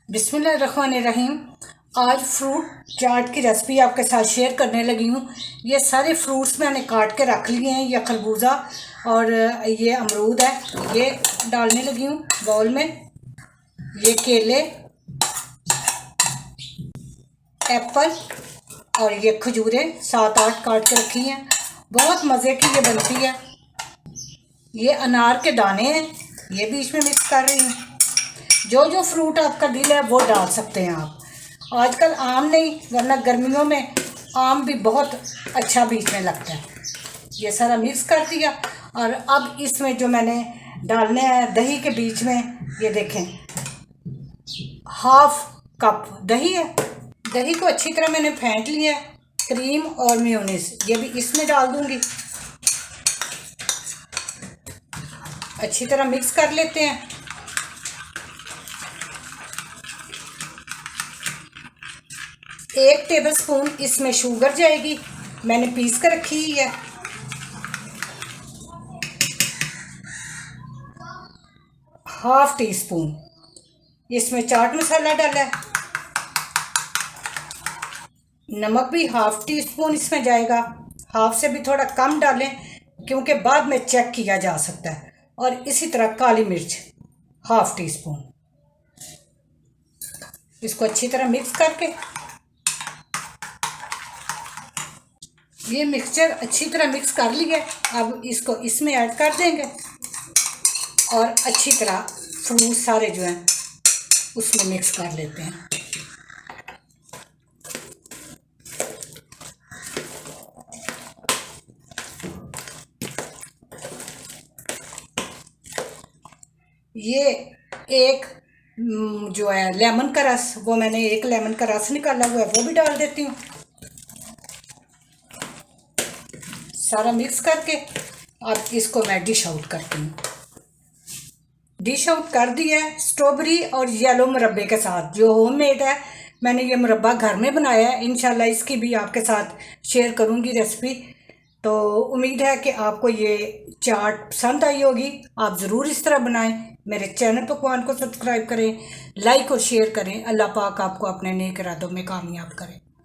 बिस्मिल्लाहिर्रहमानिर्रहीम। आज फ्रूट चाट की रेसिपी आपके साथ शेयर करने लगी हूँ। ये सारे फ्रूट्स मैंने काट के रख लिए हैं। ये खरबूजा और ये अमरूद है, ये डालने लगी हूँ बाउल में। ये केले, एप्पल और ये खजूरें 7-8 काट के रखी हैं। बहुत मज़े की ये बनती है। ये अनार के दाने हैं, ये बीच में मिक्स कर रही हूँ। जो जो फ्रूट आपका दिल है वो डाल सकते हैं आप। आजकल आम नहीं, वरना गर्मियों में आम भी बहुत अच्छा बीच में लगता है। ये सारा मिक्स कर दिया और अब इसमें जो मैंने डालने हैं दही के बीच में, ये देखें 1/2 कप दही है। दही को अच्छी तरह मैंने फेंट लिया है। क्रीम और मेयोनीज ये भी इसमें डाल दूंगी। अच्छी तरह मिक्स कर लेते हैं। 1 टेबलस्पून इसमें शुगर जाएगी, मैंने पीस कर रखी हुई है। ½ टीस्पून इसमें चाट मसाला डाला है। नमक भी ½ टीस्पून इसमें जाएगा। हाफ से भी थोड़ा कम डालें क्योंकि बाद में चेक किया जा सकता है। और इसी तरह काली मिर्च ½ टीस्पून। इसको अच्छी तरह मिक्स करके, ये मिक्सचर अच्छी तरह मिक्स कर लिया। अब इसको इसमें ऐड कर देंगे और अच्छी तरह फ्रूट सारे जो हैं उसमें मिक्स कर लेते हैं। ये एक जो है लेमन का रस, वो मैंने 1 लेमन का रस निकाला हुआ है, वो भी डाल देती हूँ। सारा मिक्स करके अब इसको मैं डिश आउट करती हूँ। डिश आउट कर दिया है स्ट्रॉबेरी और येलो मुरब्बे के साथ, जो होममेड है। मैंने ये मुरब्बा घर में बनाया है। इंशाल्लाह इसकी भी आपके साथ शेयर करूँगी रेसिपी। तो उम्मीद है कि आपको ये चाट पसंद आई होगी। आप ज़रूर इस तरह बनाएं। मेरे चैनल पकवान को सब्सक्राइब करें, लाइक और शेयर करें। अल्लाह पाक आपको अपने नेक इरादों में कामयाब करें।